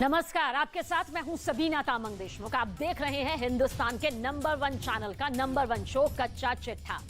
नमस्कार, आपके साथ मैं हूं सबीना तामंग देशमुख। आप देख रहे हैं हिंदुस्तान के नंबर 1 चैनल का नंबर 1 शो कच्चा चिट्ठा।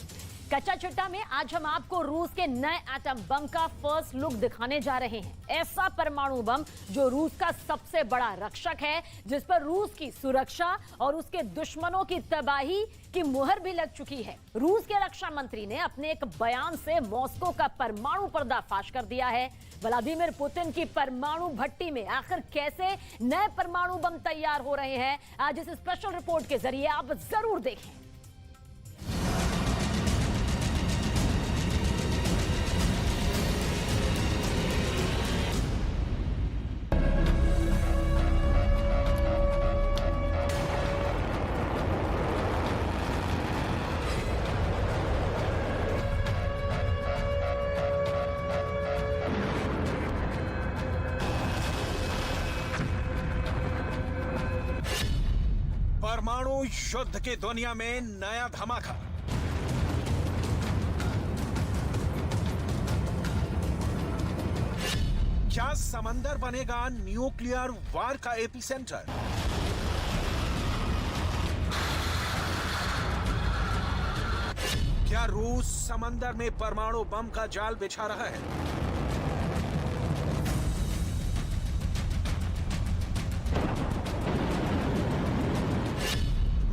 कच्चा चिट्ठा में आज हम आपको रूस के नए एटम बम का फर्स्ट लुक दिखाने जा रहे हैं। ऐसा परमाणु बम जो रूस का सबसे बड़ा रक्षक है, जिस पर रूस की सुरक्षा और उसके दुश्मनों की तबाही की मुहर भी लग चुकी है। रूस के रक्षा मंत्री ने अपने एक बयान से मॉस्को का परमाणु पर्दाफाश कर दिया है। व्लादिमीर पुतिन की परमाणु भट्टी में आखिर कैसे नए परमाणु बम तैयार हो रहे हैं, आज इस स्पेशल रिपोर्ट के जरिए आप जरूर देखें। परमाणु युद्ध की दुनिया में नया धमाका। क्या समंदर बनेगा न्यूक्लियर वार का एपिसेंटर? क्या रूस समंदर में परमाणु बम का जाल बिछा रहा है?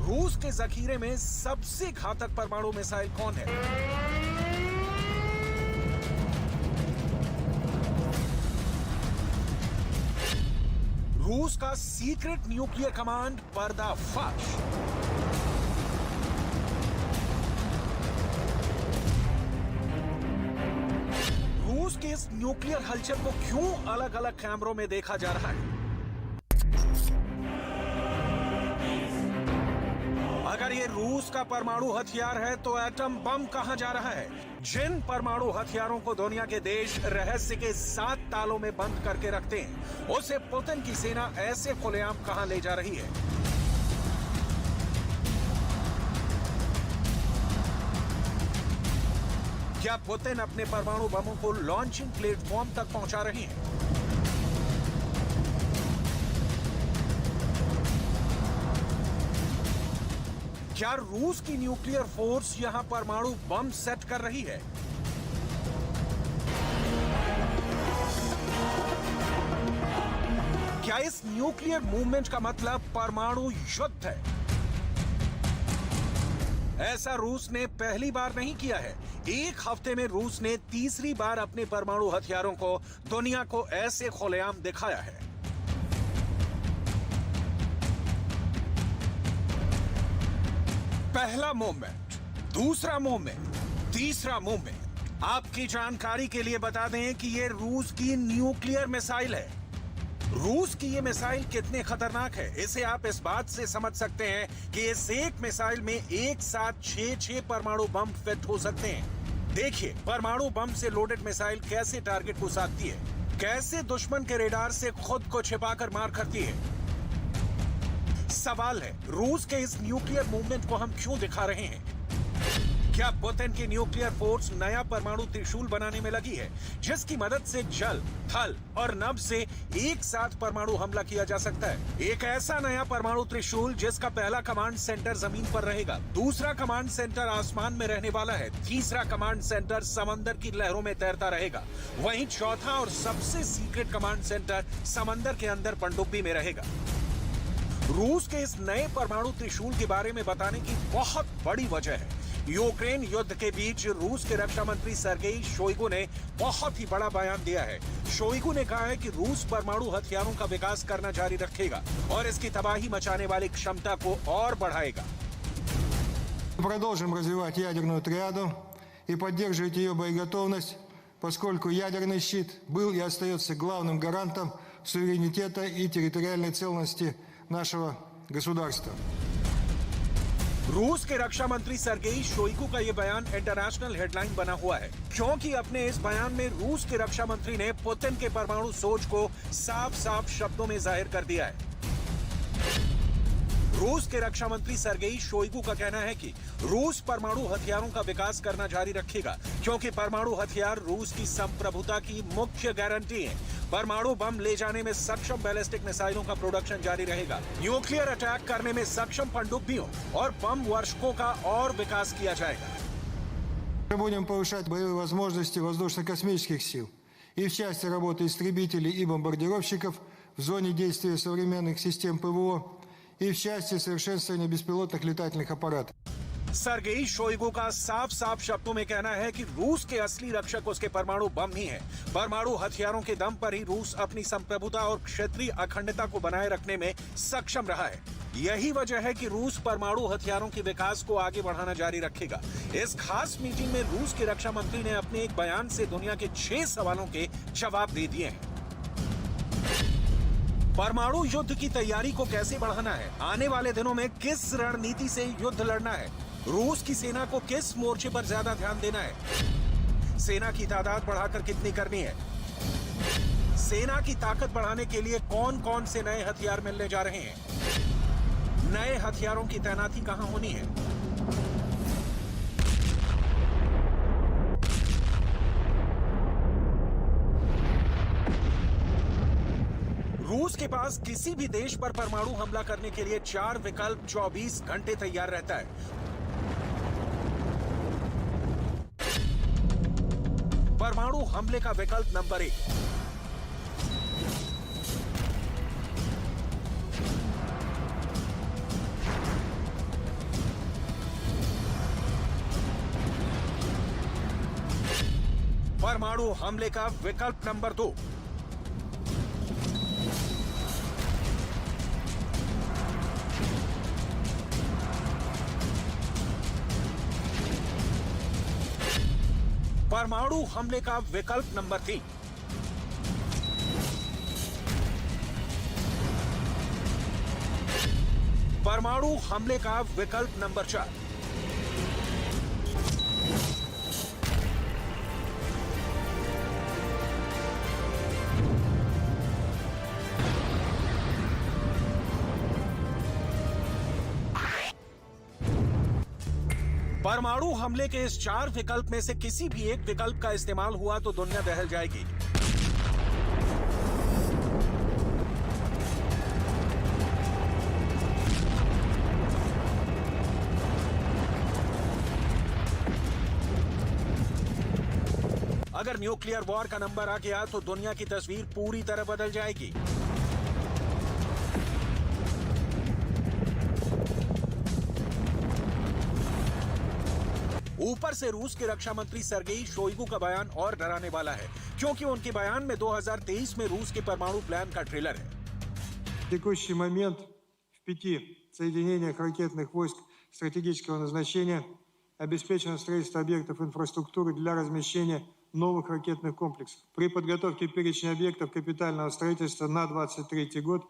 रूस के जखीरे में सबसे घातक परमाणु मिसाइल कौन है? रूस का सीक्रेट न्यूक्लियर कमांड पर्दाफाश। रूस के इस न्यूक्लियर हलचल को क्यों अलग अलग कैमरों में देखा जा रहा है? अगर ये रूस का परमाणु हथियार है तो एटम बम कहां जा रहा है? जिन परमाणु हथियारों को दुनिया के देश रहस्य के 7 तालों में बंद करके रखते हैं, उसे पुतिन की सेना ऐसे खुलेआम कहां ले जा रही है? क्या पुतिन अपने परमाणु बमों को लॉन्चिंग प्लेटफॉर्म तक पहुंचा रही हैं? क्या रूस की न्यूक्लियर फोर्स यहां परमाणु बम सेट कर रही है? क्या इस न्यूक्लियर मूवमेंट का मतलब परमाणु युद्ध है? ऐसा रूस ने पहली बार नहीं किया है। एक हफ्ते में रूस ने तीसरी बार अपने परमाणु हथियारों को दुनिया को ऐसे खुलेआम दिखाया है। पहला मूवमेंट, दूसरा मूवमेंट, तीसरा मूवमेंट। आपकी जानकारी के लिए बता दें कि यह रूस की न्यूक्लियर मिसाइल है। रूस की यह मिसाइल कितने खतरनाक है, इसे आप इस बात से समझ सकते हैं कि इस एक मिसाइल में एक साथ 6 परमाणु बम फिट हो सकते हैं। देखिए परमाणु बम से लोडेड मिसाइल कैसे टारगेट को साधती है, कैसे दुश्मन के रेडार से खुद को छिपाकर मार करती है। सवाल है, रूस के इस न्यूक्लियर मूवमेंट को हम क्यों दिखा रहे हैं? क्या पुतिन की न्यूक्लियर फोर्स नया परमाणु त्रिशूल बनाने में लगी है, जिसकी मदद से जल, थल और नभ से एक साथ परमाणु हमला किया जा सकता है? एक ऐसा नया परमाणु त्रिशूल जिसका पहला कमांड सेंटर जमीन पर रहेगा, दूसरा कमांड सेंटर आसमान में रहने वाला है, तीसरा कमांड सेंटर समंदर की लहरों में तैरता रहेगा, वहीं चौथा और सबसे सीक्रेट कमांड सेंटर समंदर के अंदर पनडुब्बी में रहेगा। रूस के इस नए परमाणु त्रिशूल के बारे में बताने की बहुत बड़ी वजह है। यूक्रेन युद्ध के बीच रूस के रक्षा मंत्री सर्गेई शोइगु ने बहुत ही बड़ा बयान दिया है। शोइगु ने कहा है कि रूस परमाणु हथियारों का विकास करना जारी रखेगा और इसकी तबाही मचाने वाली क्षमता को और बढ़ाएगा। Продолжим развивать ядерную триаду и поддерживать ее боеготовность, поскольку ядерный щит был и остается главным гарантом суверенитета и территориальной целостности нашего государства. रूस के रक्षा मंत्री सर्गेई शोइगु का यह बयान इंटरनेशनल हेडलाइन बना हुआ है, क्योंकि अपने इस बयान में रूस के रक्षा मंत्री ने पुतिन के परमाणु सोच को साफ साफ शब्दों में जाहिर कर दिया है। रूस के रक्षा मंत्री सर्गेई शोइगु का कहना है कि रूस परमाणु हथियारों का विकास करना जारी रखेगा, क्योंकि परमाणु हथियार रूस की संप्रभुता की मुख्य गारंटी है। परमाणु बम ले जाने में सक्षम बैलिस्टिक मिसाइलों का प्रोडक्शन जारी रहेगा। न्यूक्लियर अटैक करने में सक्षम पनडुब्बियों और बम वर्षकों का और विकास किया जाएगा। Мы будем повышать боевые возможности воздушно-космических сил и в части работы истребителей и бомбардировщиков в зоне действия современных систем ПВО и в части совершенствования беспилотных летательных аппаратов. सर्गेई शोइगु का साफ साफ शब्दों में कहना है कि रूस के असली रक्षक उसके परमाणु बम ही है। परमाणु हथियारों के दम पर ही रूस अपनी संप्रभुता और क्षेत्रीय अखंडता को बनाए रखने में सक्षम रहा है। यही वजह है कि रूस परमाणु हथियारों के विकास को आगे बढ़ाना जारी रखेगा। इस खास मीटिंग में रूस के रक्षा मंत्री ने अपने एक बयान से दुनिया के 6 सवालों के जवाब दे दिए हैं। परमाणु युद्ध की तैयारी को कैसे बढ़ाना है, आने वाले दिनों में किस रणनीति से युद्ध लड़ना है, रूस की सेना को किस मोर्चे पर ज्यादा ध्यान देना है, सेना की तादाद बढ़ाकर कितनी करनी है, सेना की ताकत बढ़ाने के लिए कौन कौन से नए हथियार मिलने जा रहे हैं, नए हथियारों की तैनाती कहां होनी है। रूस के पास किसी भी देश पर परमाणु हमला करने के लिए 4 विकल्प 24 घंटे तैयार रहता है। परमाणु हमले का विकल्प नंबर 1, परमाणु हमले का विकल्प नंबर 2, परमाणु हमले का विकल्प नंबर 3, परमाणु हमले का विकल्प नंबर 4, परमाणु हमले के इस 4 विकल्प में से किसी भी एक विकल्प का इस्तेमाल हुआ तो दुनिया दहल जाएगी। अगर न्यूक्लियर वॉर का नंबर आ गया तो दुनिया की तस्वीर पूरी तरह बदल जाएगी। ऊपर से रूस के रक्षा मंत्री सर्गेई शोइगु का बयान और डराने वाला है, क्योंकि उनके बयान में 2023 में रूस के परमाणु प्लान का ट्रेलर है। В текущий момент в 5 соединениях ракетных войск стратегического назначения обеспечено строительство объектов инфраструктуры для размещения новых ракетных комплексов. При подготовке перечня объектов капитального строительства на 2023 год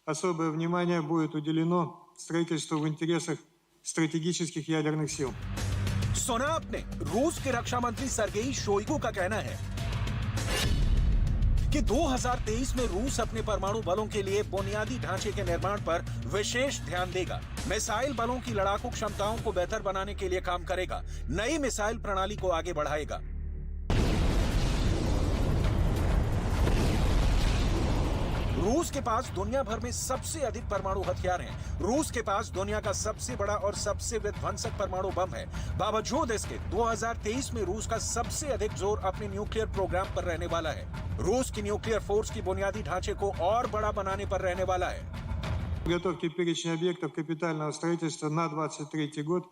особое внимание будет уделено строительству в интересах стратегических ядерных сил. सुना आपने, रूस के रक्षा मंत्री सर्गेई शोइगु का कहना है कि 2023 में रूस अपने परमाणु बलों के लिए बुनियादी ढांचे के निर्माण पर विशेष ध्यान देगा, मिसाइल बलों की लड़ाकू क्षमताओं को बेहतर बनाने के लिए काम करेगा, नई मिसाइल प्रणाली को आगे बढ़ाएगा। रूस के पास दुनिया भर में सबसे अधिक परमाणु हथियार हैं। रूस के पास दुनिया का सबसे बड़ा और सबसे विध्वंसक परमाणु बम है। बावजूद इसके 2023 में रूस का सबसे अधिक जोर अपने न्यूक्लियर प्रोग्राम पर रहने वाला है। रूस की न्यूक्लियर फोर्स की बुनियादी ढांचे को और बड़ा बनाने पर रहने वाला है। Подготовки перечня объектов капитального строительства на 2023 год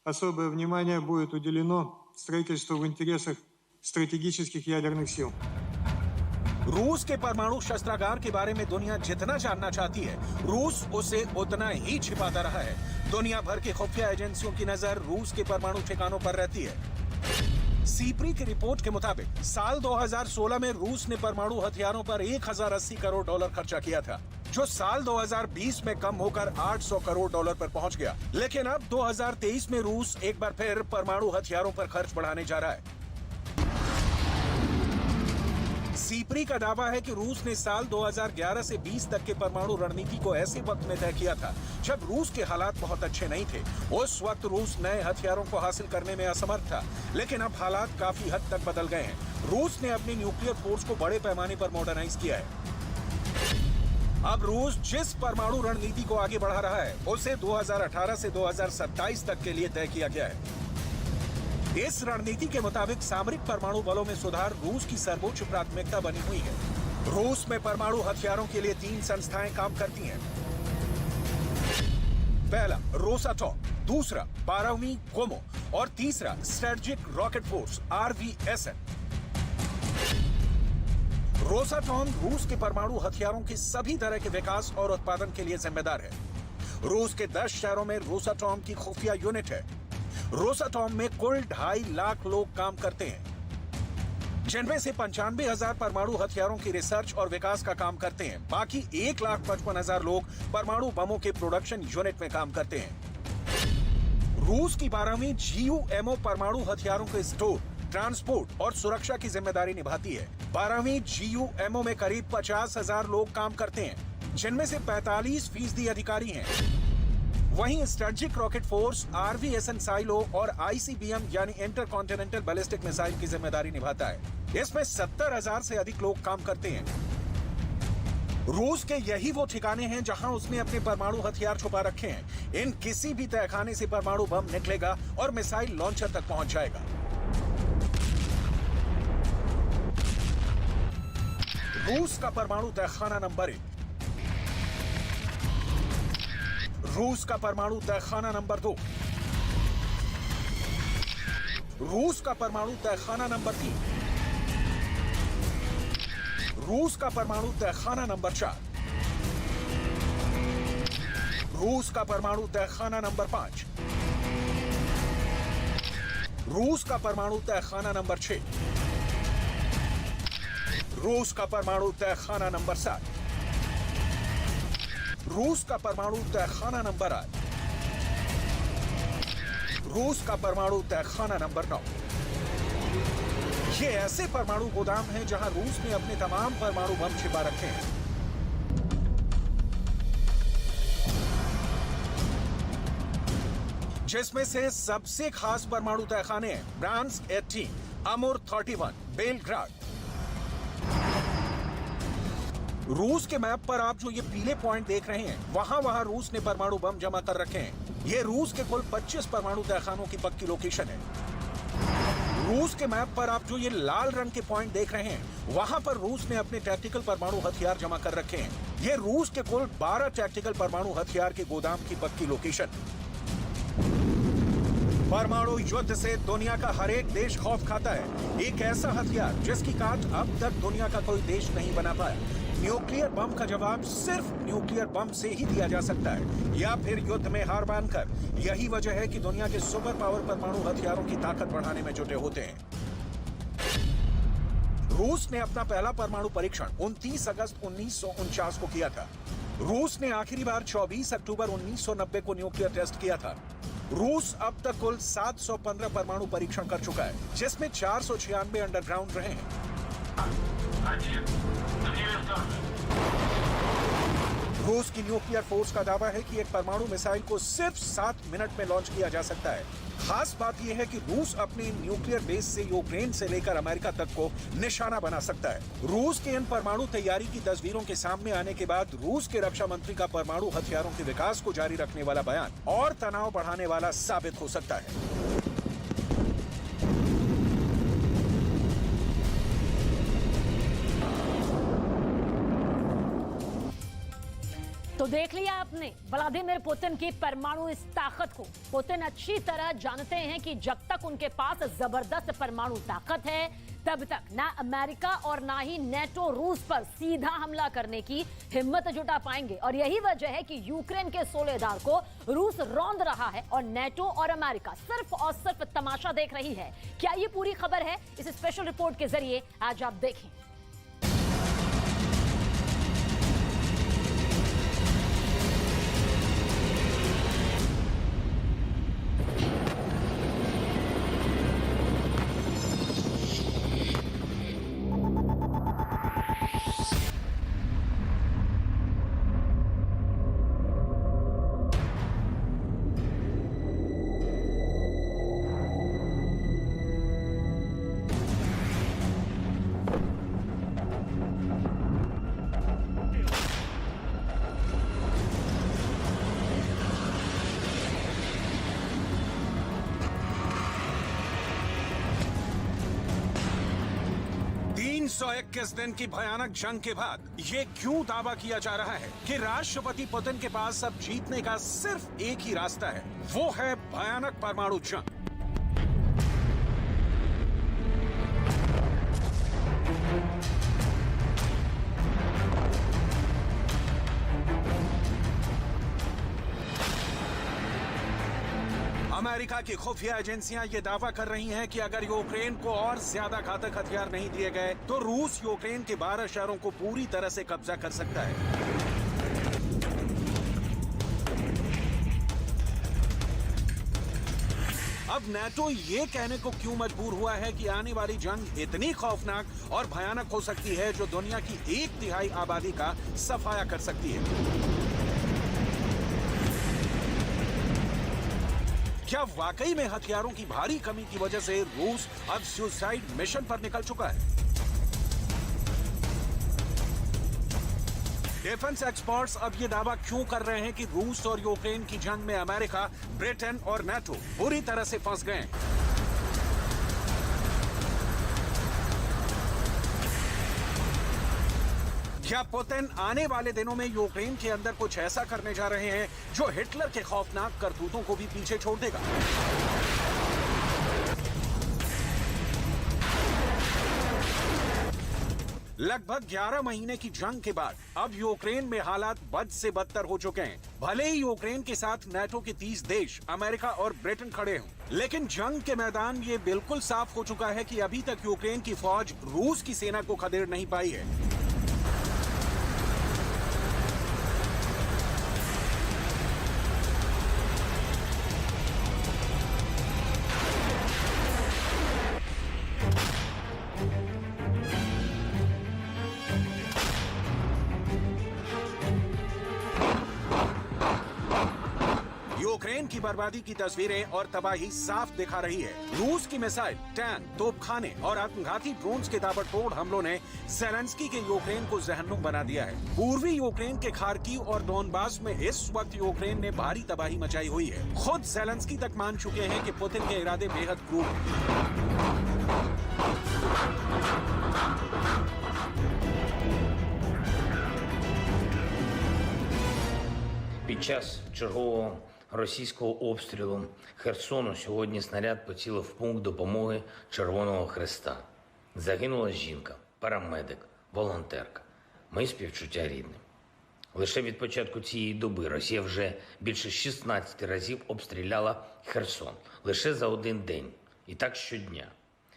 особое внимание будет уделено строительству в интересах стратегических ядерных сил. रूस के परमाणु शस्त्रागार के बारे में दुनिया जितना जानना चाहती है, रूस उसे उतना ही छिपाता रहा है। दुनिया भर की खुफिया एजेंसियों की नजर रूस के परमाणु ठिकानों पर रहती है। सीप्री की रिपोर्ट के मुताबिक साल 2016 में रूस ने परमाणु हथियारों पर 1080 करोड़ डॉलर खर्चा किया था, जो साल 2020 में कम होकर 800 करोड़ डॉलर पर पहुंच गया। लेकिन अब 2023 में रूस एक बार फिर परमाणु हथियारों पर खर्च बढ़ाने जा रहा है। सीपरी का दावा है कि रूस ने साल 2011 से 20 तक के परमाणु रणनीति को ऐसे वक्त में तय किया था जब रूस के हालात बहुत अच्छे नहीं थे। उस वक्त रूस नए हथियारों को हासिल करने में असमर्थ था, लेकिन अब हालात काफी हद तक बदल गए हैं। रूस ने अपनी न्यूक्लियर फोर्स को बड़े पैमाने पर मॉडर्नाइज किया है। अब रूस जिस परमाणु रणनीति को आगे बढ़ा रहा है उसे 2018 से 2027 तक के लिए तय किया गया है। इस रणनीति के मुताबिक सामरिक परमाणु बलों में सुधार रूस की सर्वोच्च प्राथमिकता बनी हुई है। रूस में परमाणु हथियारों के लिए 3 संस्थाएं काम करती हैं। पहला रोसाटॉम, दूसरा 12वीं गोमो और तीसरा strategic rocket force RVSN। Rosatom रूस के परमाणु हथियारों के सभी तरह के विकास और उत्पादन के लिए जिम्मेदार है। रूस के 10 शहरों में रोसाटॉम की खुफिया यूनिट है। रोसाटॉम में कुल 2.5 लाख लोग काम करते हैं, जिनमें से 95,000 परमाणु हथियारों की रिसर्च और विकास का काम करते हैं। बाकी 1,55,000 लोग परमाणु बमों के प्रोडक्शन यूनिट में काम करते हैं। रूस की 12वीं GUMO परमाणु हथियारों के स्टोर, ट्रांसपोर्ट और सुरक्षा की जिम्मेदारी निभाती है। 12वीं GUMO में करीब 50,000 लोग काम करते हैं, जिनमें से 45% अधिकारी हैं। वहीं strategic rocket force RVSN silo और ICBM यानी इंटरकॉन्टिनेंटल बैलिस्टिक मिसाइल की जिम्मेदारी निभाता है। इसमें 70,000 से अधिक लोग काम करते हैं। रूस के यही वो ठिकाने हैं जहां उसने अपने परमाणु हथियार छुपा रखे हैं। इन किसी भी तहखाने से परमाणु बम निकलेगा और मिसाइल लॉन्चर तक पहुंच जाएगा। रूस का परमाणु तहखाना नंबर 1, रूस का परमाणु तहखाना नंबर 2, रूस का परमाणु तहखाना नंबर 3, रूस का परमाणु तहखाना नंबर 4, रूस का परमाणु तहखाना नंबर 5, रूस का परमाणु तहखाना नंबर 6, रूस का परमाणु तहखाना नंबर 7, रूस का परमाणु तहखाना नंबर 8, रूस का परमाणु तहखाना नंबर 9। ये ऐसे परमाणु गोदाम हैं जहां रूस ने अपने तमाम परमाणु बम छिपा रखे हैं। जिसमें से सबसे खास परमाणु तहखाने हैं ब्रांस्क 18, अमूर 31, बेलग्राड। रूस के मैप पर आप जो ये पीले पॉइंट देख रहे हैं, वहां रूस ने परमाणु बम जमा कर रखे हैं। ये रूस के कुल 25 परमाणु तहखानों की पक्की लोकेशन है। रूस के मैप पर आप जो ये लाल रंग के पॉइंट देख रहे हैं, वहां पर रूस ने अपने टैक्टिकल परमाणु हथियार जमा कर रखे हैं। ये रूस के कुल 12 टैक्टिकल परमाणु हथियार के गोदाम की पक्की लोकेशन। परमाणु युद्ध से दुनिया का हर एक देश खौफ खाता है। एक ऐसा हथियार जिसकी काट अब तक दुनिया का कोई देश नहीं बना पाया। न्यूक्लियर बम का जवाब सिर्फ न्यूक्लियर बम से ही दिया जा सकता है, या फिर युद्ध में हार मानकर। यही वजह है कि दुनिया के सुपर पावर परमाणु हथियारों की ताकत बढ़ाने में जुटे होते हैं। रूस ने अपना पहला परमाणु परीक्षण 29 अगस्त 1949 को किया था। रूस ने आखिरी बार 24 अक्टूबर 1990 को न्यूक्लियर टेस्ट किया था। रूस अब तक कुल 715 परमाणु परीक्षण कर चुका है, जिसमें 496 अंडरग्राउंड रहे हैं। रूस की न्यूक्लियर फोर्स का दावा है कि एक परमाणु मिसाइल को सिर्फ 7 मिनट में लॉन्च किया जा सकता है। खास बात यह है कि रूस अपने न्यूक्लियर बेस से यूक्रेन से लेकर अमेरिका तक को निशाना बना सकता है। रूस के इन परमाणु तैयारी की तस्वीरों के सामने आने के बाद रूस के रक्षा मंत्री का परमाणु हथियारों के विकास को जारी रखने वाला बयान और तनाव बढ़ाने वाला साबित हो सकता है। तो देख लिया आपने व्लादिमीर पुतिन की परमाणु इस ताकत को। पुतिन अच्छी तरह जानते हैं कि जब तक उनके पास जबरदस्त परमाणु ताकत है, तब तक ना अमेरिका और ना ही नेटो रूस पर सीधा हमला करने की हिम्मत जुटा पाएंगे। और यही वजह है कि यूक्रेन के सोलेदार को रूस रौंद रहा है और नेटो और अमेरिका सिर्फ और सिर्फ तमाशा देख रही है। क्या ये पूरी खबर है? इस स्पेशल रिपोर्ट के जरिए आज आप देखें। 321 दिन की भयानक जंग के बाद ये क्यों दावा किया जा रहा है कि राष्ट्रपति पुतिन के पास अब जीतने का सिर्फ एक ही रास्ता है, वो है भयानक परमाणु जंग। अमेरिका की खुफिया एजेंसियां ये दावा कर रही हैं कि अगर यूक्रेन को और ज्यादा घातक हथियार नहीं दिए गए तो रूस यूक्रेन के 12 शहरों को पूरी तरह से कब्जा कर सकता है। अब नाटो ये कहने को क्यों मजबूर हुआ है कि आने वाली जंग इतनी खौफनाक और भयानक हो सकती है जो दुनिया की 1/3 आबादी का सफाया कर सकती है? क्या वाकई में हथियारों की भारी कमी की वजह से रूस अब सुसाइड मिशन पर निकल चुका है? डिफेंस एक्सपर्ट्स अब ये दावा क्यों कर रहे हैं कि रूस और यूक्रेन की जंग में अमेरिका, ब्रिटेन और नाटो बुरी तरह से फंस गए हैं? क्या पुतिन आने वाले दिनों में यूक्रेन के अंदर कुछ ऐसा करने जा रहे हैं जो हिटलर के खौफनाक करतूतों को भी पीछे छोड़ देगा? लगभग 11 महीने की जंग के बाद अब यूक्रेन में हालात बद से बदतर हो चुके हैं। भले ही यूक्रेन के साथ नाटो के 30 देश अमेरिका और ब्रिटेन खड़े हों, लेकिन जंग के मैदान ये बिल्कुल साफ हो चुका है कि अभी तक यूक्रेन की फौज रूस की सेना को खदेड़ नहीं पाई है। यूक्रेन की बर्बादी की तस्वीरें और तबाही साफ दिखा रही है। रूस की मिसाइल, टैंक, तोपखाने और आत्मघाती ड्रोन्स के ताबड़तोड़ हमलों ने ज़ेलेंस्की के यूक्रेन को जहन्नुम बना दिया है। पूर्वी यूक्रेन के खार्किव और डोनबास में इस वक्त यूक्रेन ने भारी तबाही मचाई हुई है। खुद ज़ेलेंस्की तक मान चुके हैं कि पुतिन के इरादे बेहद क्रूर हैं। Під час чергового російського обстрілу Херсону сьогодні снаряд поцілив в пункт допомоги Червоного Хреста. Загинула жінка, парамедик, волонтерка. Мої співчуття рідним. Лише від початку цієї доби Росія вже більше 16 разів обстріляла Херсон. Лише за один день. І так щодня.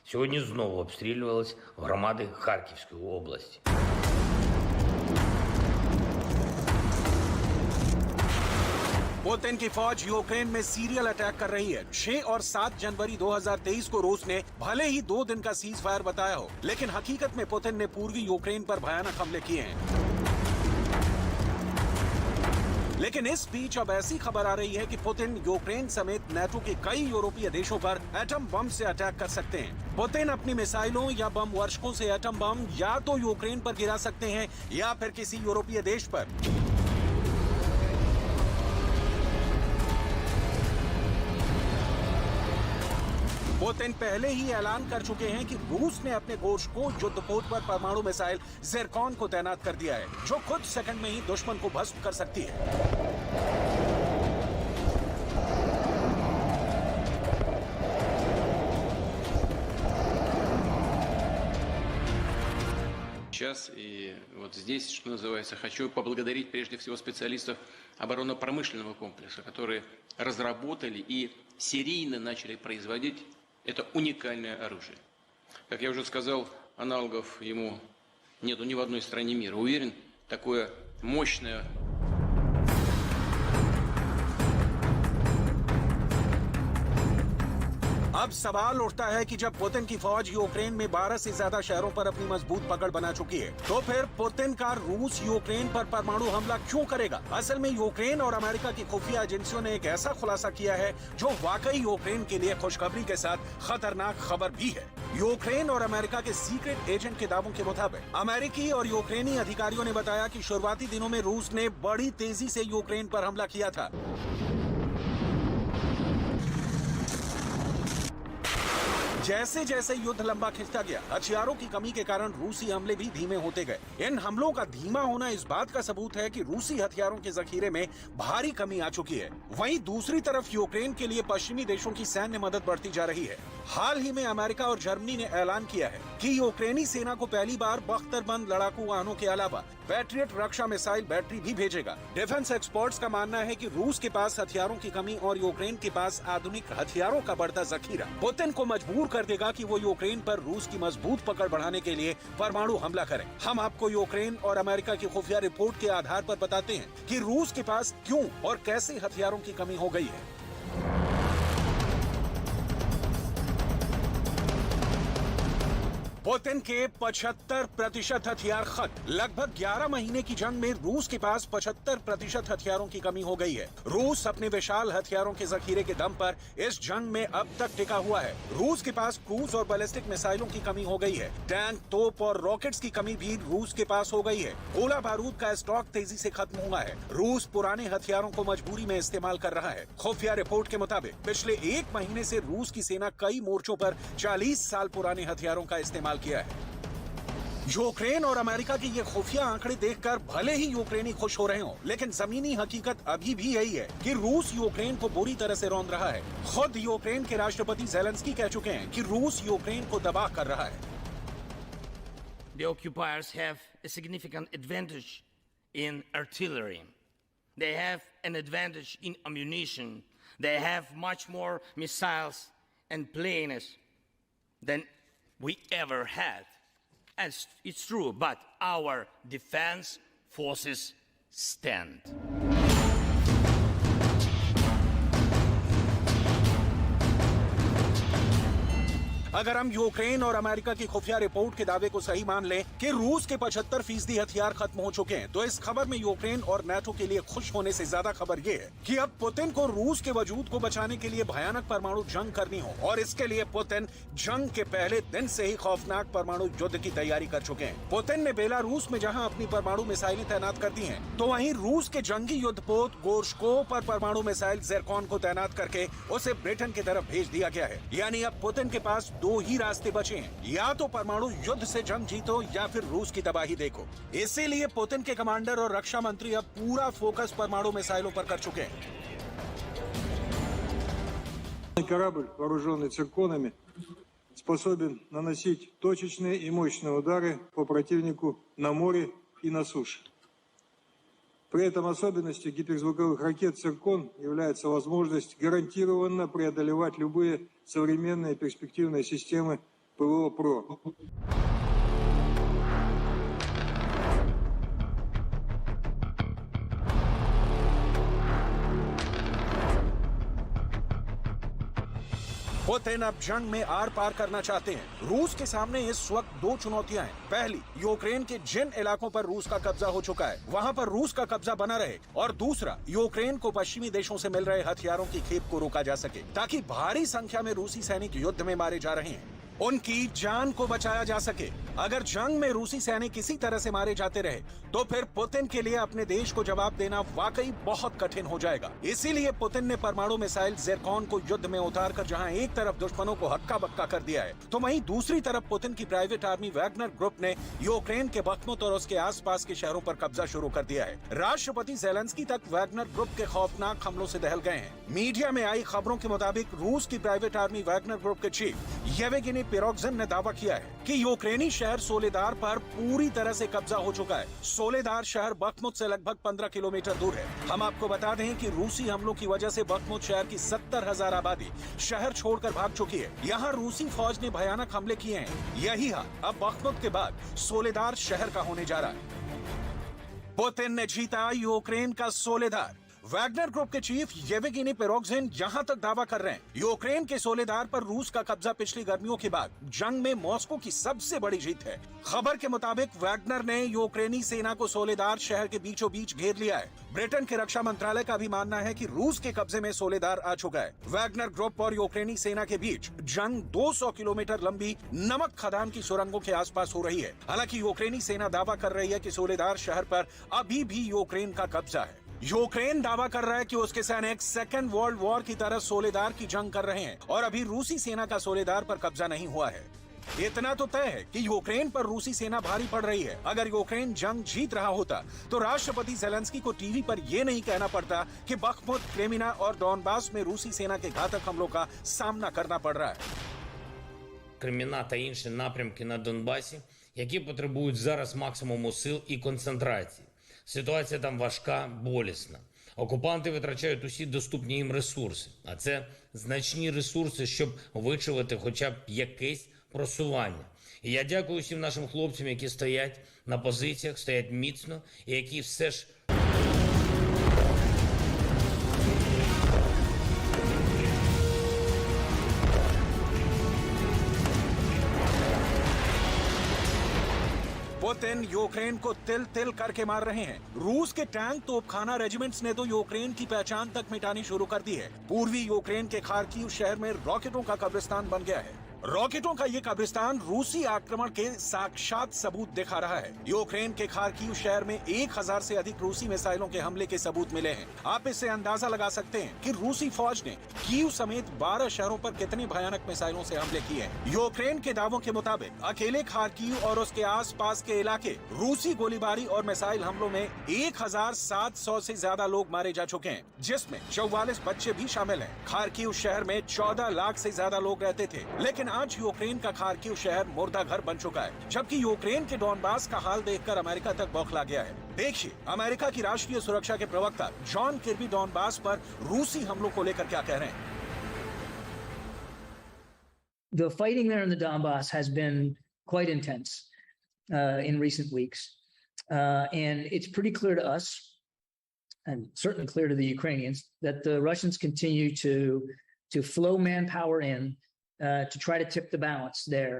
Сьогодні знову обстрілювались громади Харківської області. पुतिन की फौज यूक्रेन में सीरियल अटैक कर रही है। 6 और 7 जनवरी 2023 को रूस ने भले ही 2 दिन का सीज फायर बताया हो, लेकिन हकीकत में पुतिन ने पूर्वी यूक्रेन पर भयानक हमले किए हैं। लेकिन इस बीच अब ऐसी खबर आ रही है कि पुतिन यूक्रेन समेत नाटो के कई यूरोपीय देशों पर एटम बम से अटैक कर सकते हैं। पुतिन अपनी मिसाइलों या बम वर्षकों से एटम बम या तो यूक्रेन पर गिरा सकते हैं या फिर किसी यूरोपीय देश पर। पुतिन पहले ही ऐलान कर चुके हैं कि रूस ने अपने घोषकों युद्धपोत पर परमाणु मिसाइल ज़िरकॉन को तैनात कर दिया है, जो कुछ सेकंड में ही दुश्मन को भस्म कर सकती है। Сейчас и вот здесь, что называется, хочу поблагодарить прежде всего специалистов оборонно-промышленного комплекса, которые разработали и серийно начали производить это уникальное оружие. Как я уже сказал, аналогов ему нету ни в одной стране мира. Уверен, такое мощное अब सवाल उठता है कि जब पुतिन की फौज यूक्रेन में 12 से ज्यादा शहरों पर अपनी मजबूत पकड़ बना चुकी है, तो फिर पुतिन का रूस यूक्रेन पर परमाणु हमला क्यों करेगा? असल में यूक्रेन और अमेरिका की खुफिया एजेंसियों ने एक ऐसा खुलासा किया है जो वाकई यूक्रेन के लिए खुशखबरी के साथ खतरनाक खबर भी है। यूक्रेन और अमेरिका के सीक्रेट एजेंट के दावों के मुताबिक अमेरिकी और यूक्रेनी अधिकारियों ने बताया कि शुरुआती दिनों में रूस ने बड़ी तेजी से यूक्रेन पर हमला किया था। जैसे जैसे युद्ध लंबा खिंचता गया, हथियारों की कमी के कारण रूसी हमले भी धीमे होते गए। इन हमलों का धीमा होना इस बात का सबूत है कि रूसी हथियारों के जखीरे में भारी कमी आ चुकी है। वहीं दूसरी तरफ यूक्रेन के लिए पश्चिमी देशों की सैन्य मदद बढ़ती जा रही है। हाल ही में अमेरिका और जर्मनी ने ऐलान किया है कि यूक्रेनी सेना को पहली बार बख्तरबंद लड़ाकू वाहनों के अलावा पैट्रियट रक्षा मिसाइल बैटरी भी भेजेगा। डिफेंस एक्सपर्ट्स का मानना है कि रूस के पास हथियारों की कमी और यूक्रेन के पास आधुनिक हथियारों का बढ़ता जखीरा पुतिन को मजबूर कर देगा कि वो यूक्रेन पर रूस की मजबूत पकड़ बढ़ाने के लिए परमाणु हमला करें। हम आपको यूक्रेन और अमेरिका की खुफिया रिपोर्ट के आधार पर बताते हैं कि रूस के पास क्यों और कैसे हथियारों की कमी हो गई है। पुतिन के 75% हथियार खत्म। लगभग 11 महीने की जंग में रूस के पास 75% हथियारों की कमी हो गई है। रूस अपने विशाल हथियारों के जखीरे के दम पर इस जंग में अब तक टिका हुआ है। रूस के पास क्रूज और बैलिस्टिक मिसाइलों की कमी हो गई है। टैंक, तोप और रॉकेट्स की कमी भी रूस के पास हो गई है। गोला बारूद का स्टॉक तेजी से खत्म हुआ है। रूस पुराने हथियारों को मजबूरी में इस्तेमाल कर रहा है। खुफिया रिपोर्ट के मुताबिक पिछले 1 महीने से रूस की सेना कई मोर्चों पर 40 साल पुराने हथियारों का इस्तेमाल किया है। यूक्रेन और अमेरिका के ये खुफिया आंकड़े देखकर भले ही यूक्रेनी खुश हो रहे हों, लेकिन जमीनी हकीकत अभी भी यही है कि रूस यूक्रेन को बुरी तरह से रौंद रहा है। खुद यूक्रेन के राष्ट्रपति ज़ेलेंस्की कह चुके हैं कि रूस यूक्रेन को दबा कर रहा है। The occupiers have a significant advantage in artillery. They have an advantage in ammunition. They have much more missiles and planes than we ever had. And it's true, but our defense forces stand. अगर हम Ukraine और America की खुफिया report के दावे को सही मान लें कि रूस के 75% हथियार खत्म हो चुके हैं, तो इस खबर में यूक्रेन और नाटो के लिए खुश होने से ज्यादा खबर ये है कि अब पुतिन को रूस के वजूद को बचाने के लिए भयानक परमाणु जंग करनी हो, और इसके लिए पुतिन जंग के पहले दिन से ही खौफनाक परमाणु युद्ध की तैयारी कर चुके हैं। पुतिन ने बेलारूस में जहां अपनी परमाणु मिसाइलें तैनात कर दी हैं, तो वहीं रूस के जंगी युद्धपोत गोर्शको पर परमाणु मिसाइल ज़िरकॉन को तैनात करके उसे ब्रिटेन की तरफ भेज दिया गया है। यानी अब पुतिन के पास 2 ही रास्ते बचे हैं, या तो परमाणु युद्ध से जंग जीतो या फिर रूस की तबाही देखो। इसीलिए पुतिन के कमांडर और रक्षा मंत्री अब पूरा फोकस परमाणु मिसाइलों पर कर चुके हैं। Корабль, вооруженный цирконами, способен наносить точечные и мощные удары по противнику на море и на суше. При этом особенностью гиперзвуковых ракет «Циркон» является возможность гарантированно преодолевать любые современные перспективные системы ПВО-ПРО. पुतिन अब जंग में आर पार करना चाहते हैं। रूस के सामने इस वक्त 2 चुनौतियां हैं। पहली, यूक्रेन के जिन इलाकों पर रूस का कब्जा हो चुका है वहां पर रूस का कब्जा बना रहे, और दूसरा, यूक्रेन को पश्चिमी देशों से मिल रहे हथियारों की खेप को रोका जा सके, ताकि भारी संख्या में रूसी सैनिक युद्ध में मारे जा रहे हैं उनकी जान को बचाया जा सके। अगर जंग में रूसी सैनिक किसी तरह से मारे जाते रहे तो फिर पुतिन के लिए अपने देश को जवाब देना वाकई बहुत कठिन हो जाएगा। इसीलिए पुतिन ने परमाणु मिसाइल ज़िरकॉन को युद्ध में उतारकर जहां एक तरफ दुश्मनों को हक्का बक्का कर दिया है, तो वहीं दूसरी तरफ पुतिन की प्राइवेट आर्मी वैगनर ग्रुप ने यूक्रेन के बख्मुत और उसके आसपास के शहरों पर कब्जा शुरू कर दिया है। राष्ट्रपति ज़ेलेंस्की तक वैगनर ग्रुप के खौफनाक हमलों से दहल गए हैं। मीडिया में आई खबरों के मुताबिक रूस की प्राइवेट आर्मी वैगनर ग्रुप के चीफ येवगेनी पिरोगजिन ने दावा किया है कि यूक्रेनी शहर सोलेदार पर पूरी तरह से कब्जा हो चुका है। सोलेदार शहर बख्मुत से लगभग 15 किलोमीटर दूर है। हम आपको बता दें कि रूसी हमलों की वजह से बख्मुत शहर की 70,000 आबादी शहर छोड़कर भाग चुकी है। यहाँ रूसी फौज ने भयानक हमले किए हैं। यही हाल अब बख्मुत के बाद सोलेदार शहर का होने जा रहा है। पुतिन ने जीता यूक्रेन का सोलेदार। वैगनर ग्रुप के चीफ येवगेनी पिरोगजिन यहां तक दावा कर रहे हैं यूक्रेन के सोलेदार पर रूस का कब्जा पिछली गर्मियों के बाद जंग में मॉस्को की सबसे बड़ी जीत है। खबर के मुताबिक वैगनर ने यूक्रेनी सेना को सोलेदार शहर के बीचों बीच घेर लिया है। ब्रिटेन के रक्षा मंत्रालय का भी मानना है कि रूस के कब्जे में सोलेदार आ चुका है। वैगनर ग्रुप और यूक्रेनी सेना के बीच जंग 200 किलोमीटर लंबी नमक खदान की सुरंगों के आसपास हो रही है। हालांकि यूक्रेनी सेना दावा कर रही है कि सोलेदार शहर पर अभी भी यूक्रेन का कब्जा है। यूक्रेन दावा कर रहा है कि उसके सैनिक सेकेंड वर्ल्ड वॉर की तरह सोलेदार की जंग कर रहे हैं और अभी रूसी सेना का सोलेदार पर कब्जा नहीं हुआ है। इतना तो तय है कि यूक्रेन पर रूसी सेना भारी पड़ रही है। अगर यूक्रेन जंग जीत रहा होता तो राष्ट्रपति जेलेंस्की को टीवी पर यह नहीं कहना पड़ता कि बख्मुत, क्रेमिना और डॉनबास में रूसी सेना के घातक हमलों का सामना करना पड़ रहा है। Креміна та інші напрямки на Донбасі, які потребують зараз максимуму сил і концентрації. Ситуація там важка, болісна. Окупанти витрачають усі доступні їм ресурси, а це значні ресурси, щоб вичавити хоча б якесь просування. І я дякую всім нашим хлопцям, які стоять на позиціях, стоять міцно і які все ж पुतिन यूक्रेन को तिल तिल करके मार रहे हैं। रूस के टैंक तोपखाना रेजिमेंट्स ने तो यूक्रेन की पहचान तक मिटानी शुरू कर दी है। पूर्वी यूक्रेन के खार्किव शहर में रॉकेटों का कब्रिस्तान बन गया है। रॉकेटों का ये कब्रिस्तान रूसी आक्रमण के साक्षात सबूत दिखा रहा है। यूक्रेन के खार्किव शहर में 1000 से अधिक रूसी मिसाइलों के हमले के सबूत मिले हैं। आप इससे अंदाजा लगा सकते हैं कि रूसी फौज ने कीव समेत 12 शहरों पर कितने भयानक मिसाइलों से हमले किए हैं। यूक्रेन के दावों के मुताबिक अकेले खार्किव और उसके आसपास के इलाके रूसी गोलीबारी और मिसाइल हमलों में 1700 से ज्यादा लोग मारे जा चुके हैं, जिसमें 44 बच्चे भी शामिल हैं। खार्किव शहर में 14 लाख से ज्यादा लोग रहते थे, लेकिन आज यूक्रेन का खार्किव शहर मुर्दा घर बन चुका है। जबकि यूक्रेन के डॉनबास का हाल देखकर अमेरिका तक बौखला गया है। देखिए अमेरिका की राष्ट्रीय सुरक्षा के प्रवक्ता जॉन किर्बी डॉनबास पर रूसी हमलों को लेकर क्या कह रहे हैं। The fighting there in the Donbass has been quite intense in recent weeks. And it's pretty clear to us, and certainly clear to the Ukrainians, that the Russians continue to flow manpower in to try to tip the balance there,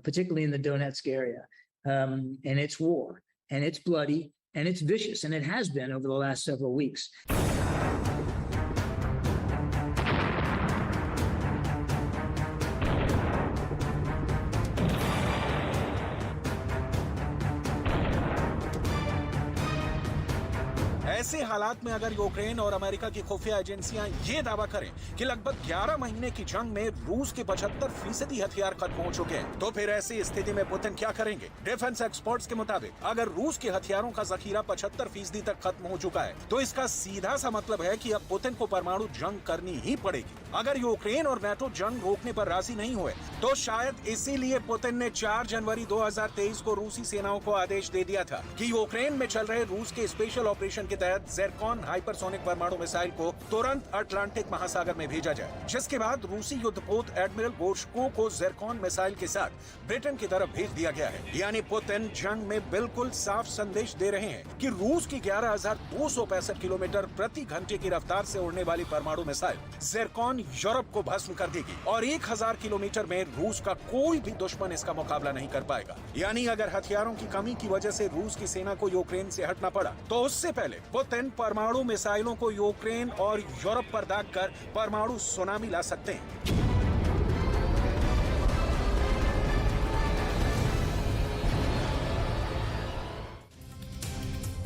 particularly in the Donetsk area. And it's war, and it's bloody, and it's vicious, and it has been over the last several weeks. ऐसे हालात में अगर Ukraine और America की खुफिया एजेंसियां ये दावा करें कि लगभग 11 महीने की जंग में रूस के 75% हथियार खत्म हो चुके हैं, तो फिर ऐसी स्थिति में पुतिन क्या करेंगे। डिफेंस एक्सपर्ट्स के मुताबिक अगर रूस के हथियारों का जखीरा 75% तक खत्म हो चुका है, तो इसका सीधा सा मतलब है कि अब पुतिन को परमाणु जंग करनी ही पड़ेगी। अगर यूक्रेन और नेटो जंग रोकने पर राजी नहीं हुए, तो शायद इसीलिए पुतिन ने 4 जनवरी 2023 को रूसी सेनाओं को आदेश दे दिया था कि यूक्रेन में चल रहे रूस के स्पेशल ऑपरेशन के तहत ज़िरकॉन हाइपरसोनिक परमाणु मिसाइल को तुरंत अटलांटिक महासागर में भेजा जाए। जिसके बाद रूसी युद्धपोत एडमिरल गोर्शको को ज़िरकॉन मिसाइल के साथ ब्रिटेन की तरफ भेज दिया गया है। यानी पुतिन जंग में बिल्कुल साफ संदेश दे रहे हैं कि रूस की 11,265 किलोमीटर प्रति घंटे की रफ्तार से उड़ने वाली परमाणु मिसाइल ज़िरकॉन यूरोप को भस्म कर देगी और 1000 किलोमीटर में रूस का कोई भी दुश्मन इसका मुकाबला नहीं कर पाएगा। यानी अगर हथियारों की कमी की वजह से रूस की सेना को यूक्रेन से हटना पड़ा, तो उससे पहले पुतिन परमाणु मिसाइलों को यूक्रेन और यूरोप पर दागकर परमाणु सुनामी ला सकते हैं।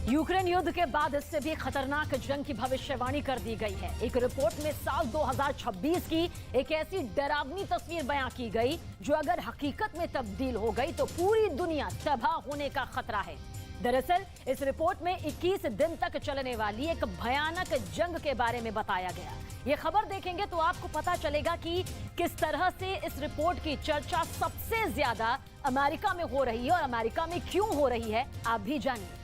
यूक्रेन युद्ध के बाद इससे भी खतरनाक जंग की भविष्यवाणी कर दी गई है। एक रिपोर्ट में साल 2026 की एक ऐसी डरावनी तस्वीर बयां की गई जो अगर हकीकत में तब्दील हो गई तो पूरी दुनिया तबाह होने का खतरा है। दरअसल इस रिपोर्ट में 21 दिन तक चलने वाली एक भयानक जंग के बारे में बताया गया। ये खबर देखेंगे तो आपको पता चलेगा कि किस तरह से इस रिपोर्ट की चर्चा सबसे ज्यादा अमेरिका में हो रही है और अमेरिका में क्यों हो रही है, आप भी जानिए।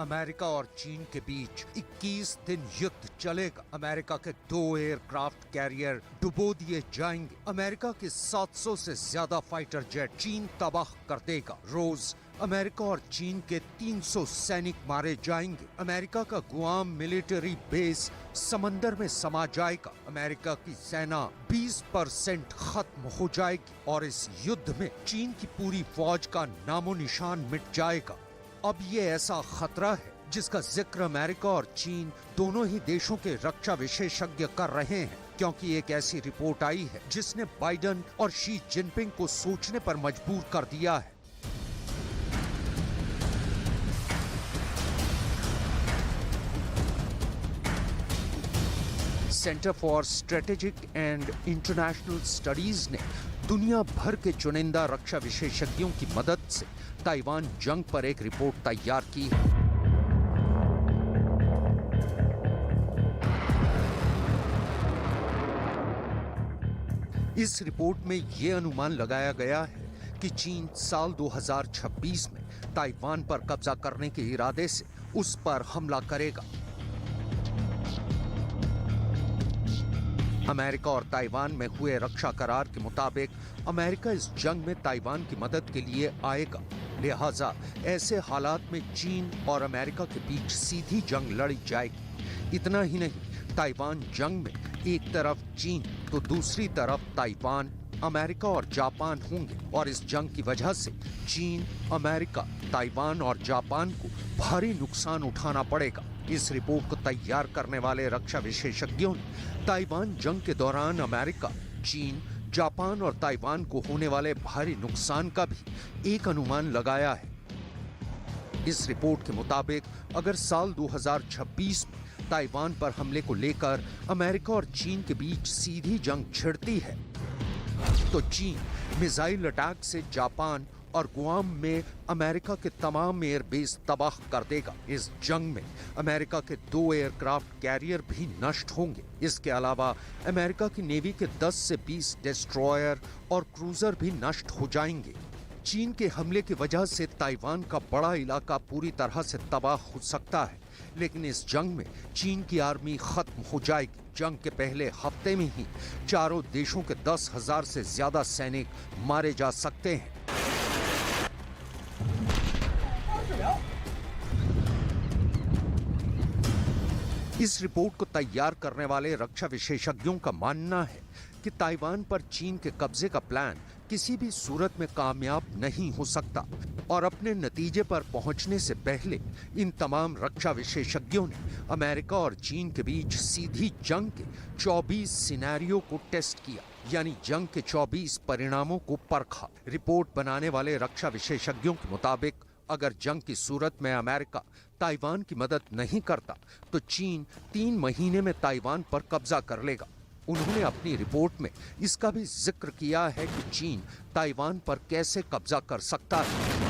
अमेरिका और चीन के बीच 21 दिन युद्ध चलेगा। अमेरिका के 2 एयरक्राफ्ट कैरियर डुबो दिए जाएंगे। अमेरिका के 700 से ज्यादा फाइटर जेट चीन तबाह कर देगा। रोज अमेरिका और चीन के 300 सैनिक मारे जाएंगे। अमेरिका का गुआम मिलिट्री बेस समंदर में समा जाएगा। अमेरिका की सेना 20% खत्म हो जाएगी और इस युद्ध में चीन की पूरी फौज का नामो निशान मिट जाएगा। अब ये ऐसा खतरा है जिसका जिक्र अमेरिका और चीन दोनों ही देशों के रक्षा विशेषज्ञ कर रहे हैं, क्योंकि एक ऐसी रिपोर्ट आई है जिसने बाइडेन और शी जिनपिंग को सोचने पर मजबूर कर दिया है। Centre for strategic and international studies ने दुनिया भर के चुनिंदा रक्षा विशेषज्ञों की मदद से ताइवान जंग पर एक रिपोर्ट तैयार की है। इस रिपोर्ट में यह अनुमान लगाया गया है कि चीन साल 2026 में ताइवान पर कब्जा करने के इरादे से उस पर हमला करेगा। अमेरिका और ताइवान में हुए रक्षा करार के मुताबिक अमेरिका इस जंग में ताइवान की मदद के लिए आएगा। लिहाजा ऐसे हालात में चीन और अमेरिका के बीच सीधी जंग लड़ी जाएगी। इतना ही नहीं, ताइवान जंग में एक तरफ चीन तो दूसरी तरफ ताइवान, अमेरिका और जापान होंगे और इस जंग की वजह से चीन, अमेरिका, ताइवान और जापान को भारी नुकसान उठाना पड़ेगा। इस रिपोर्ट को तैयार करने वाले रक्षा विशेषज्ञों ने ताइवान जंग के दौरान अमेरिका, चीन, जापान और ताइवान को होने वाले भारी नुकसान का भी एक अनुमान लगाया है। इस रिपोर्ट के मुताबिक अगर साल 2026 में ताइवान पर हमले को लेकर अमेरिका और चीन के बीच सीधी जंग छिड़ती है तो चीन मिसाइल अटैक से जापान और गुआम में अमेरिका के तमाम एयरबेस तबाह कर देगा। इस जंग में अमेरिका के 2 एयरक्राफ्ट कैरियर भी नष्ट होंगे। इसके अलावा अमेरिका की नेवी के 10 से 20 डिस्ट्रॉयर और क्रूजर भी नष्ट हो जाएंगे। चीन के हमले की वजह से ताइवान का बड़ा इलाका पूरी तरह से तबाह हो सकता है, लेकिन इस जंग में चीन की आर्मी खत्म हो जाएगी। जंग के पहले हफ्ते में ही चारों देशों के 10,000 से ज्यादा सैनिक मारे जा सकते हैं। इस रिपोर्ट को तैयार करने वाले रक्षा विशेषज्ञों का मानना है कि ताइवान पर चीन के कब्जे का प्लान किसी भी सूरत में कामयाब नहीं हो सकता और अपने नतीजे पर पहुंचने से पहले इन तमाम रक्षा विशेषज्ञों ने अमेरिका और चीन के बीच सीधी जंग के 24 सिनेरियो को टेस्ट किया, यानी जंग के 24 परिणामों को परखा। रिपोर्ट बनाने वाले रक्षा विशेषज्ञों के मुताबिक अगर जंग की सूरत में अमेरिका ताइवान की मदद नहीं करता तो चीन 3 महीने में ताइवान पर कब्जा कर लेगा। उन्होंने अपनी रिपोर्ट में इसका भी जिक्र किया है कि चीन ताइवान पर कैसे कब्जा कर सकता है।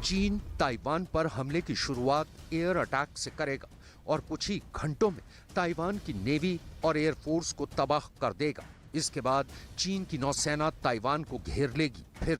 चीन ताइवान पर हमले की शुरुआत एयर अटैक से करेगा और कुछ ही घंटों में ताइवान की नेवी और एयरफोर्स को तबाह कर देगा। इसके बाद चीन की नौसेना ताइवान को घेर लेगी। फिर